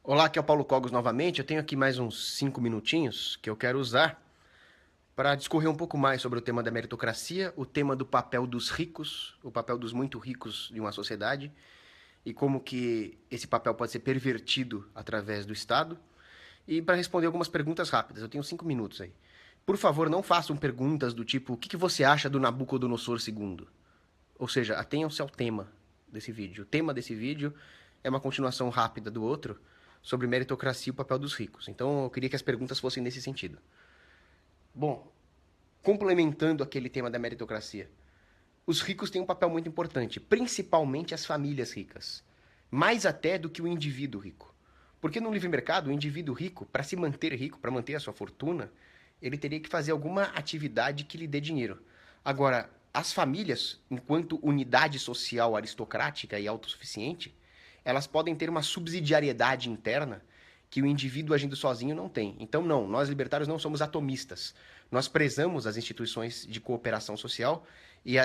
Olá, aqui é o Paulo Cogos novamente. Eu tenho aqui mais uns 5 minutinhos que eu quero usar para discorrer um pouco mais sobre o tema da meritocracia, o tema do papel dos ricos, o papel dos muito ricos de uma sociedade e como que esse papel pode ser pervertido através do Estado. E para responder algumas perguntas rápidas, eu tenho 5 minutos aí. Por favor, não façam perguntas do tipo: o que você acha do Nabucodonosor II? Ou seja, atenham-se ao tema desse vídeo. O tema desse vídeo é uma continuação rápida do outro sobre meritocracia e o papel dos ricos. Então eu queria que as perguntas fossem nesse sentido. Bom, complementando aquele tema da meritocracia, os ricos têm um papel muito importante, principalmente as famílias ricas, mais até do que o indivíduo rico. Porque no livre mercado, o indivíduo rico, para se manter rico, para manter a sua fortuna, ele teria que fazer alguma atividade que lhe dê dinheiro. Agora, as famílias, enquanto unidade social aristocrática e autossuficiente, elas podem ter uma subsidiariedade interna que o indivíduo agindo sozinho não tem. Então, não, nós libertários não somos atomistas. Nós prezamos as instituições de cooperação social e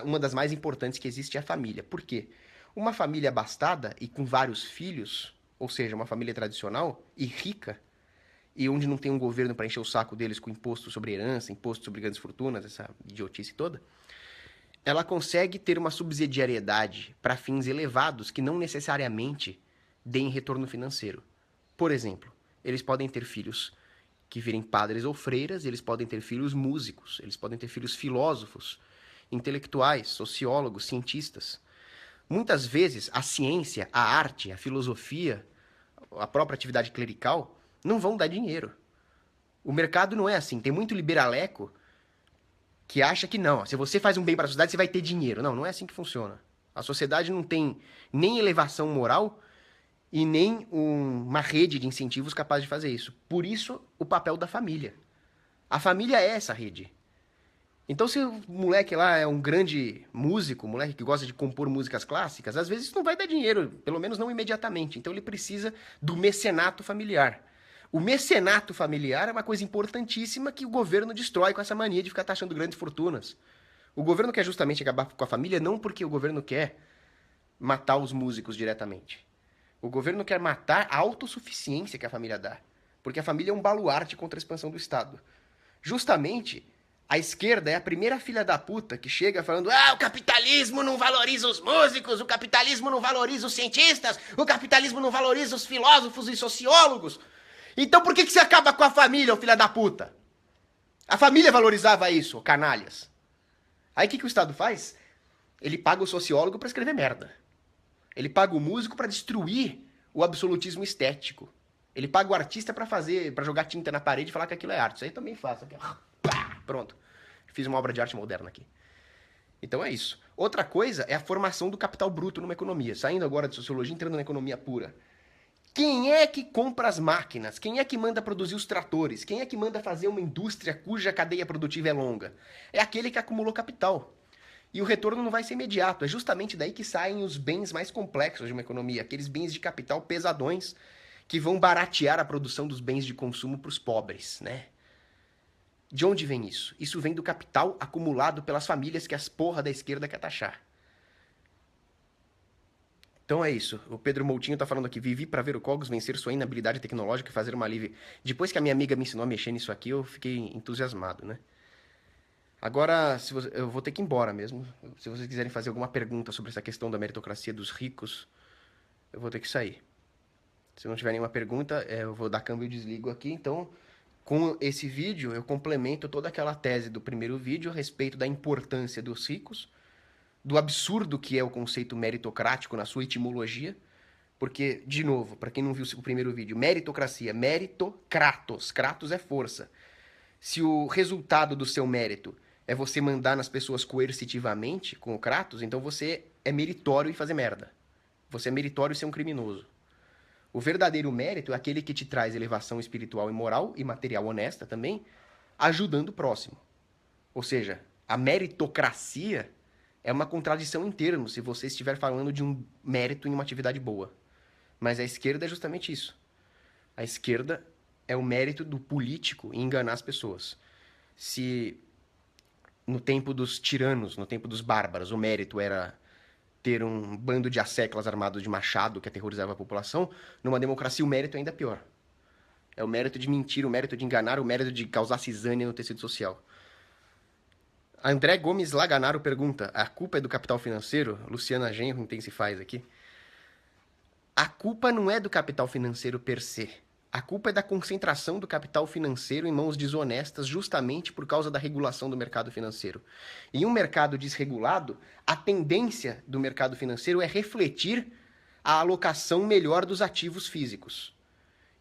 uma das mais importantes que existe é a família. Por quê? Uma família abastada e com vários filhos, ou seja, uma família tradicional e rica, e onde não tem um governo para encher o saco deles com imposto sobre herança, imposto sobre grandes fortunas, essa idiotice toda, ela consegue ter uma subsidiariedade para fins elevados que não necessariamente deem retorno financeiro. Por exemplo, eles podem ter filhos que virem padres ou freiras, eles podem ter filhos músicos, eles podem ter filhos filósofos, intelectuais, sociólogos, cientistas. Muitas vezes a ciência, a arte, a filosofia, a própria atividade clerical não vão dar dinheiro. O mercado não é assim. Tem muito liberaleco que acha que não. Se você faz um bem para a sociedade, você vai ter dinheiro. Não, não é assim que funciona. A sociedade não tem nem elevação moral e nem uma rede de incentivos capaz de fazer isso. Por isso, o papel da família. A família é essa rede. Então, se o moleque lá é um grande músico, um moleque que gosta de compor músicas clássicas, às vezes isso não vai dar dinheiro, pelo menos não imediatamente. Então, ele precisa do mecenato familiar. O mecenato familiar é uma coisa importantíssima que o governo destrói com essa mania de ficar taxando grandes fortunas. O governo quer justamente acabar com a família não porque o governo quer matar os músicos diretamente. O governo quer matar a autossuficiência que a família dá. Porque a família é um baluarte contra a expansão do Estado. Justamente, a esquerda é a primeira filha da puta que chega falando: o capitalismo não valoriza os músicos, o capitalismo não valoriza os cientistas, o capitalismo não valoriza os filósofos e sociólogos. Então por que você acaba com a família, ô filha da puta? A família valorizava isso, canalhas. Aí o que o Estado faz? Ele paga o sociólogo para escrever merda. Ele paga o músico para destruir o absolutismo estético. Ele paga o artista para jogar tinta na parede e falar que aquilo é arte. Isso aí também faço. Pronto. Fiz uma obra de arte moderna aqui. Então é isso. Outra coisa é a formação do capital bruto numa economia. Saindo agora de sociologia, entrando na economia pura. Quem é que compra as máquinas? Quem é que manda produzir os tratores? Quem é que manda fazer uma indústria cuja cadeia produtiva é longa? É aquele que acumulou capital. E o retorno não vai ser imediato. É justamente daí que saem os bens mais complexos de uma economia, aqueles bens de capital pesadões que vão baratear a produção dos bens de consumo para os pobres, né? De onde vem isso? Isso vem do capital acumulado pelas famílias que as porra da esquerda quer taxar. Então é isso. O Pedro Moutinho tá falando aqui: vivi para ver o Cogos vencer sua inabilidade tecnológica e fazer uma live. Depois que a minha amiga me ensinou a mexer nisso aqui, eu fiquei entusiasmado, né? Agora, eu vou ter que ir embora mesmo. Se vocês quiserem fazer alguma pergunta sobre essa questão da meritocracia dos ricos, eu vou ter que sair. Se não tiver nenhuma pergunta, eu vou dar câmbio e desligo aqui. Então, com esse vídeo, eu complemento toda aquela tese do primeiro vídeo a respeito da importância dos ricos, do absurdo que é o conceito meritocrático na sua etimologia. Porque, de novo, para quem não viu o primeiro vídeo, meritocracia, meritocratos, kratos é força. Se o resultado do seu mérito é você mandar nas pessoas coercitivamente com o kratos, então você é meritório em fazer merda. Você é meritório em ser um criminoso. O verdadeiro mérito é aquele que te traz elevação espiritual e moral e material honesta também, ajudando o próximo. Ou seja, a meritocracia é uma contradição em termos se você estiver falando de um mérito em uma atividade boa. Mas a esquerda é justamente isso. A esquerda é o mérito do político em enganar as pessoas. Se no tempo dos tiranos, no tempo dos bárbaros, o mérito era ter um bando de asseclas armados de machado que aterrorizava a população. Numa democracia, o mérito é ainda pior. É o mérito de mentir, o mérito de enganar, o mérito de causar cisânia no tecido social. André Gomes Laganaro pergunta: a culpa é do capital financeiro? Luciana Genro intensifaz aqui. A culpa não é do capital financeiro per se. A culpa é da concentração do capital financeiro em mãos desonestas justamente por causa da regulação do mercado financeiro. Em um mercado desregulado, a tendência do mercado financeiro é refletir a alocação melhor dos ativos físicos.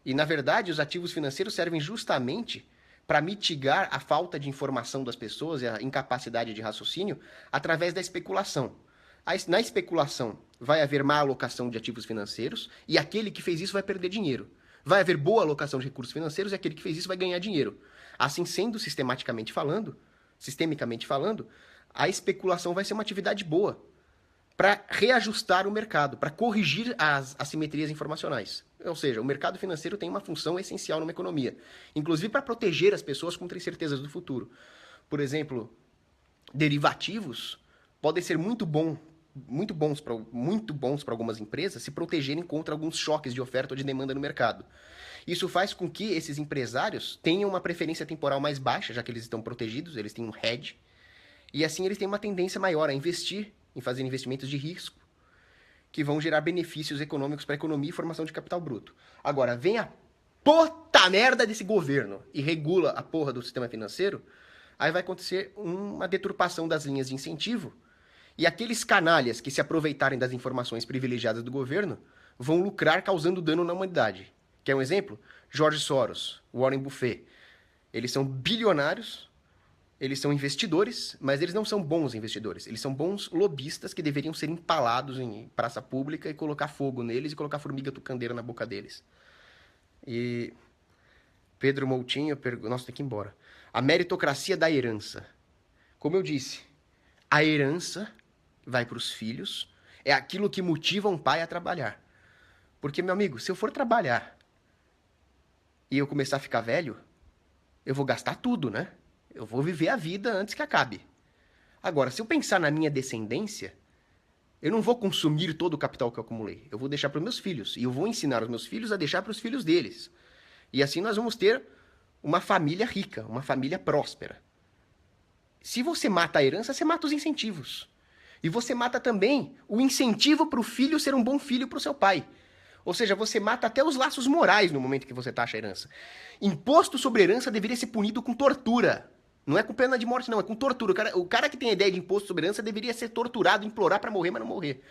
E, na verdade, os ativos financeiros servem justamente para mitigar a falta de informação das pessoas e a incapacidade de raciocínio através da especulação. Na especulação, vai haver má alocação de ativos financeiros e aquele que fez isso vai perder dinheiro. Vai haver boa alocação de recursos financeiros e aquele que fez isso vai ganhar dinheiro. Assim sendo, sistemicamente falando, a especulação vai ser uma atividade boa para reajustar o mercado, para corrigir as assimetrias informacionais. Ou seja, o mercado financeiro tem uma função essencial numa economia, inclusive para proteger as pessoas contra incertezas do futuro. Por exemplo, derivativos podem ser muito bons para algumas empresas se protegerem contra alguns choques de oferta ou de demanda no mercado. Isso faz com que esses empresários tenham uma preferência temporal mais baixa, já que eles estão protegidos, eles têm um hedge, e assim eles têm uma tendência maior a investir em fazer investimentos de risco que vão gerar benefícios econômicos para a economia e formação de capital bruto. Agora, vem a puta merda desse governo e regula a porra do sistema financeiro, aí vai acontecer uma deturpação das linhas de incentivo e aqueles canalhas que se aproveitarem das informações privilegiadas do governo vão lucrar causando dano na humanidade. Quer um exemplo? George Soros, Warren Buffett. Eles são bilionários, eles são investidores, mas eles não são bons investidores. Eles são bons lobistas que deveriam ser empalados em praça pública e colocar fogo neles e colocar formiga tucandeira na boca deles. E Pedro Moutinho pergunta... Nossa, tem que ir embora. A meritocracia da herança. Como eu disse, a herança vai para os filhos, é aquilo que motiva um pai a trabalhar. Porque, meu amigo, se eu for trabalhar e eu começar a ficar velho, eu vou gastar tudo, né? Eu vou viver a vida antes que acabe. Agora, se eu pensar na minha descendência, eu não vou consumir todo o capital que eu acumulei. Eu vou deixar para os meus filhos. E eu vou ensinar os meus filhos a deixar para os filhos deles. E assim nós vamos ter uma família rica, uma família próspera. Se você mata a herança, você mata os incentivos. E você mata também o incentivo para o filho ser um bom filho para o seu pai. Ou seja, você mata até os laços morais no momento que você taxa a herança. Imposto sobre herança deveria ser punido com tortura. Não é com pena de morte, não. É com tortura. O cara que tem a ideia de imposto sobre herança deveria ser torturado, implorar para morrer, mas não morrer.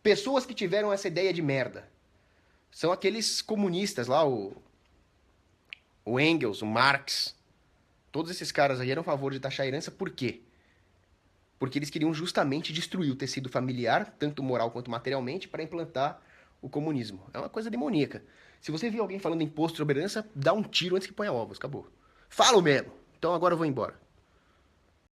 Pessoas que tiveram essa ideia de merda são aqueles comunistas lá, o Engels, o Marx. Todos esses caras aí eram a favor de taxar a herança. Por quê? Porque eles queriam justamente destruir o tecido familiar, tanto moral quanto materialmente, para implantar o comunismo. É uma coisa demoníaca. Se você vir alguém falando imposto sobre herança, dá um tiro antes que ponha ovos. Acabou. Falo mesmo. Então agora eu vou embora.